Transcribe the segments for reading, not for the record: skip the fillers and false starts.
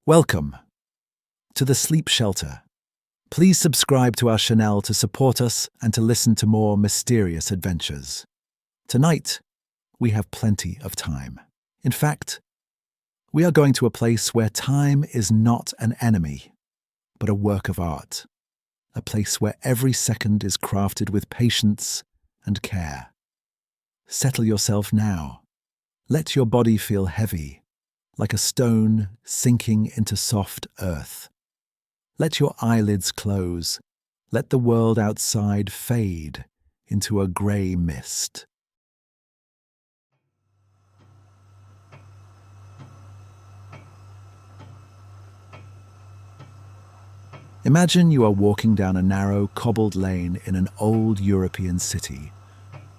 Welcome to the Sleep Shelter. Please subscribe to our channel to support us and to listen to more mysterious adventures. Tonight, we have plenty of time. In fact, we are going to a place where time is not an enemy, but a work of art. A place where every second is crafted with patience and care. Settle yourself now. Let your body feel heavy, like a stone sinking into soft earth. Let your eyelids close. Let the world outside fade into a grey mist. Imagine you are walking down a narrow, cobbled lane in an old European city,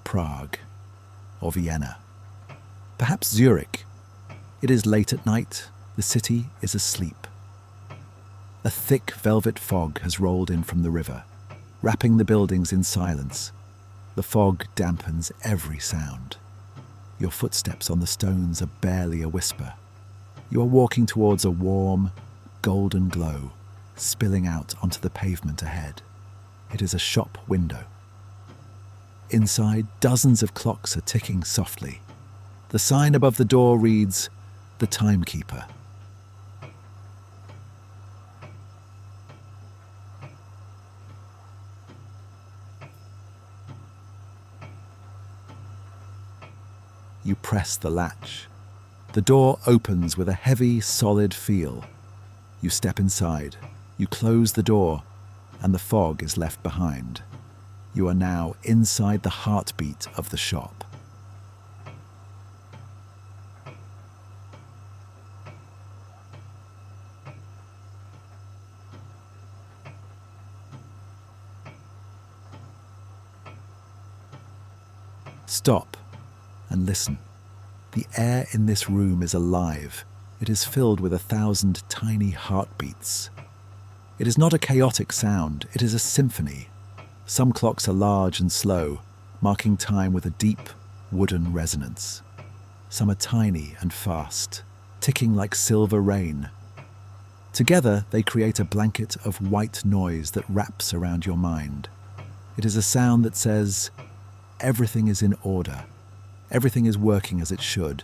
Prague or Vienna, perhaps Zurich. It is late at night, the city is asleep. A thick velvet fog has rolled in from the river, wrapping the buildings in silence. The fog dampens every sound. Your footsteps on the stones are barely a whisper. You are walking towards a warm, golden glow, spilling out onto the pavement ahead. It is a shop window. Inside, dozens of clocks are ticking softly. The sign above the door reads, "The Timekeeper." You press the latch. The door opens with a heavy, solid feel. You step inside. You close the door, and the fog is left behind. You are now inside the heartbeat of the shop. Stop and listen. The air in this room is alive. It is filled with 1,000 tiny heartbeats. It is not a chaotic sound, it is a symphony. Some clocks are large and slow, marking time with a deep, wooden resonance. Some are tiny and fast, ticking like silver rain. Together, they create a blanket of white noise that wraps around your mind. It is a sound that says, everything is in order. Everything is working as it should.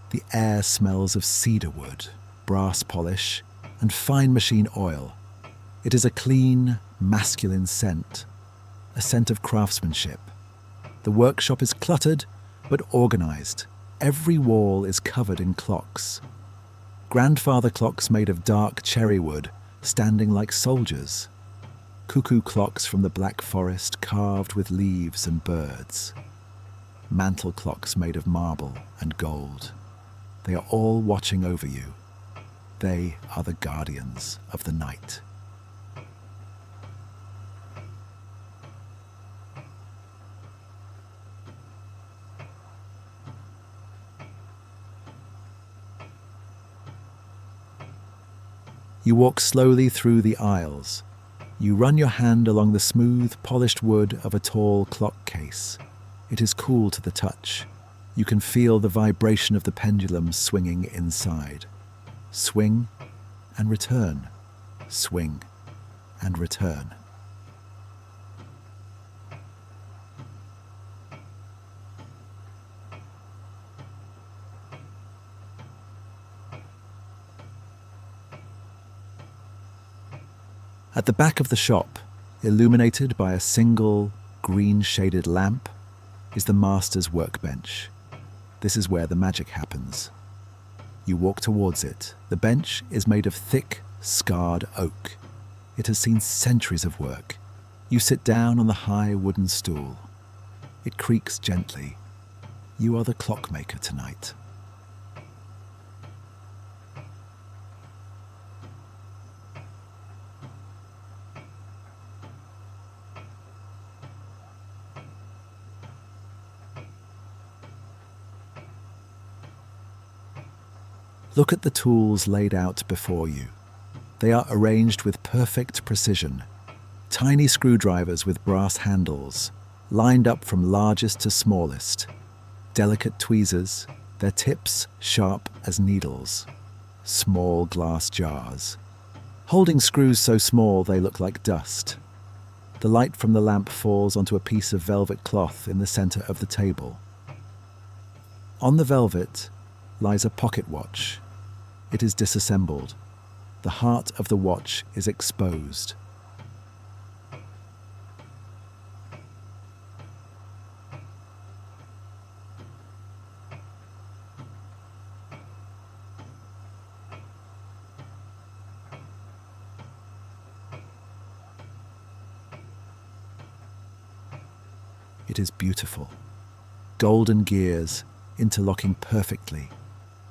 The air smells of cedar wood, brass polish, and fine machine oil. It is a clean, masculine scent, a scent of craftsmanship. The workshop is cluttered, but organized. Every wall is covered in clocks. Grandfather clocks made of dark cherry wood, standing like soldiers. Cuckoo clocks from the Black Forest carved with leaves and birds. Mantel clocks made of marble and gold. They are all watching over you. They are the guardians of the night. You walk slowly through the aisles. You run your hand along the smooth, polished wood of a tall clock case. It is cool to the touch. You can feel the vibration of the pendulum swinging inside. Swing and return. Swing and return. At the back of the shop, illuminated by a single green-shaded lamp, is the master's workbench. This is where the magic happens. You walk towards it. The bench is made of thick, scarred oak. It has seen centuries of work. You sit down on the high wooden stool. It creaks gently. You are the clockmaker tonight. Look at the tools laid out before you. They are arranged with perfect precision. Tiny screwdrivers with brass handles, lined up from largest to smallest. Delicate tweezers, their tips sharp as needles. Small glass jars, holding screws so small they look like dust. The light from the lamp falls onto a piece of velvet cloth in the center of the table. On the velvet lies a pocket watch. It is disassembled. The heart of the watch is exposed. It is beautiful. Golden gears interlocking perfectly.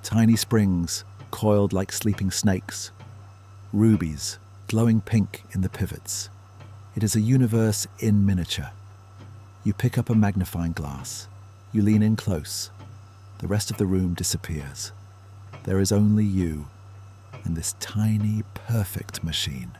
Tiny springs coiled like sleeping snakes. Rubies glowing pink in the pivots. It is a universe in miniature. You pick up a magnifying glass. You lean in close. The rest of the room disappears. There is only you and this tiny, perfect machine.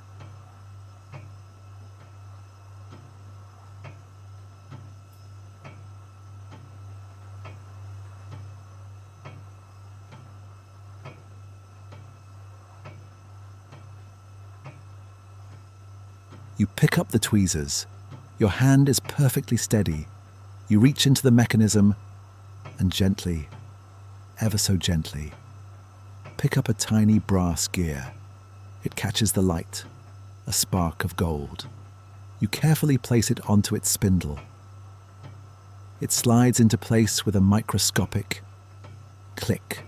You pick up the tweezers. Your hand is perfectly steady. You reach into the mechanism and gently, ever so gently, pick up a tiny brass gear. It catches the light, a spark of gold. You carefully place it onto its spindle. It slides into place with a microscopic click.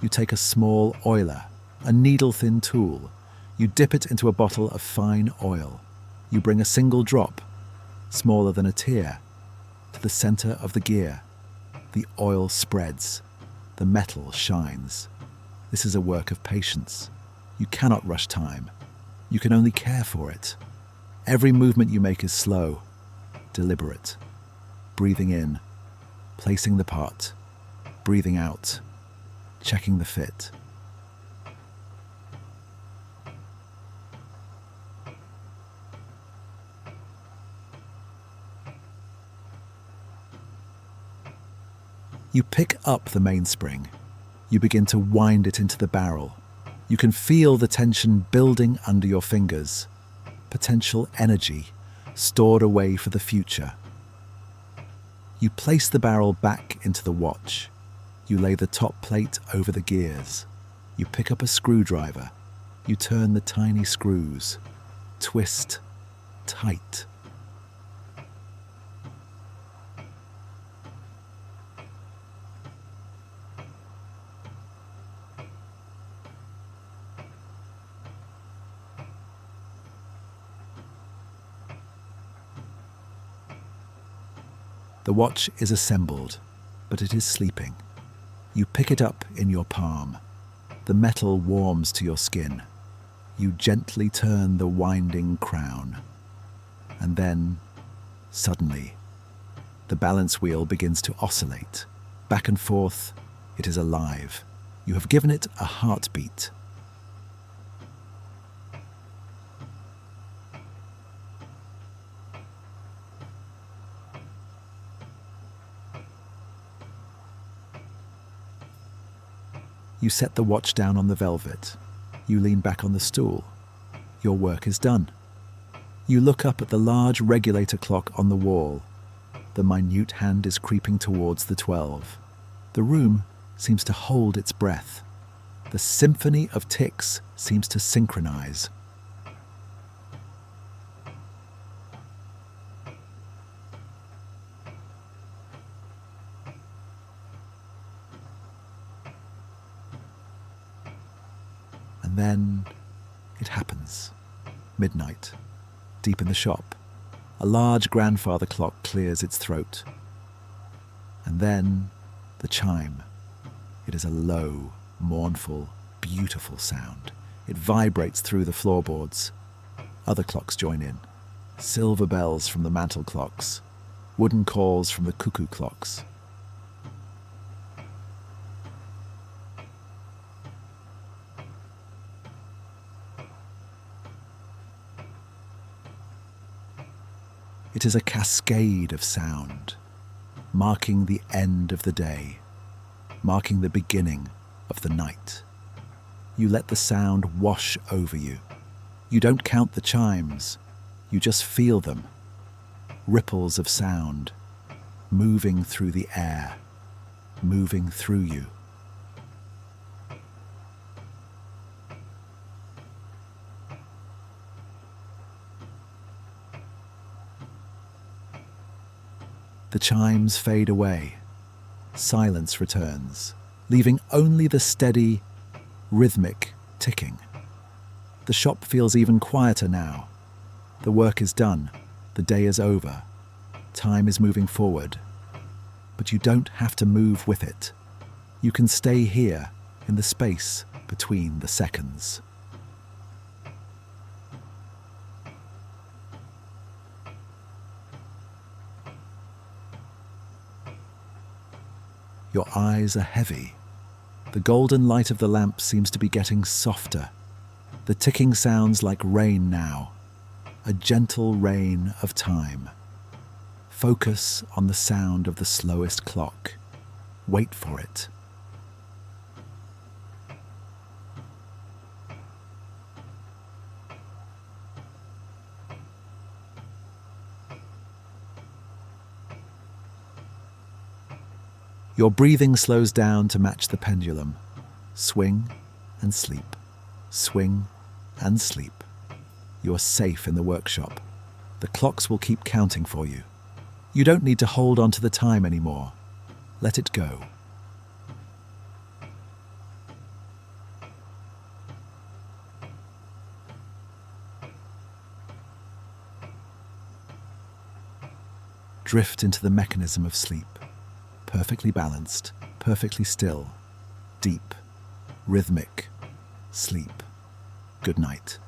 You take a small oiler, a needle-thin tool. You dip it into a bottle of fine oil. You bring a single drop, smaller than a tear, to the center of the gear. The oil spreads. The metal shines. This is a work of patience. You cannot rush time. You can only care for it. Every movement you make is slow, deliberate. Breathing in, placing the part, breathing out, checking the fit. You pick up the mainspring. You begin to wind it into the barrel. You can feel the tension building under your fingers. Potential energy stored away for the future. You place the barrel back into the watch. You lay the top plate over the gears. You pick up a screwdriver. You turn the tiny screws. Twist tight. The watch is assembled, but it is sleeping. You pick it up in your palm. The metal warms to your skin. You gently turn the winding crown. And then, suddenly, the balance wheel begins to oscillate. Back and forth, it is alive. You have given it a heartbeat. You set the watch down on the velvet. You lean back on the stool. Your work is done. You look up at the large regulator clock on the wall. The minute hand is creeping towards the 12. The room seems to hold its breath. The symphony of ticks seems to synchronize. And then it happens. Midnight, deep in the shop, a large grandfather clock clears its throat. And then the chime. It is a low, mournful beautiful sound. It vibrates through the floorboards. Other clocks join in. Silver bells from the mantel clocks, wooden calls from the cuckoo clocks. It is a cascade of sound, marking the end of the day, marking the beginning of the night. You let the sound wash over you. You don't count the chimes, you just feel them. Ripples of sound, moving through the air, moving through you. The chimes fade away. Silence returns, leaving only the steady, rhythmic ticking. The shop feels even quieter now. The work is done. The day is over. Time is moving forward. But you don't have to move with it. You can stay here in the space between the seconds. Your eyes are heavy. The golden light of the lamp seems to be getting softer. The ticking sounds like rain now, a gentle rain of time. Focus on the sound of the slowest clock. Wait for it. Your breathing slows down to match the pendulum. Swing and sleep. Swing and sleep. You're safe in the workshop. The clocks will keep counting for you. You don't need to hold on to the time anymore. Let it go. Drift into the mechanism of sleep. Perfectly balanced, perfectly still, deep, rhythmic, sleep. Good night.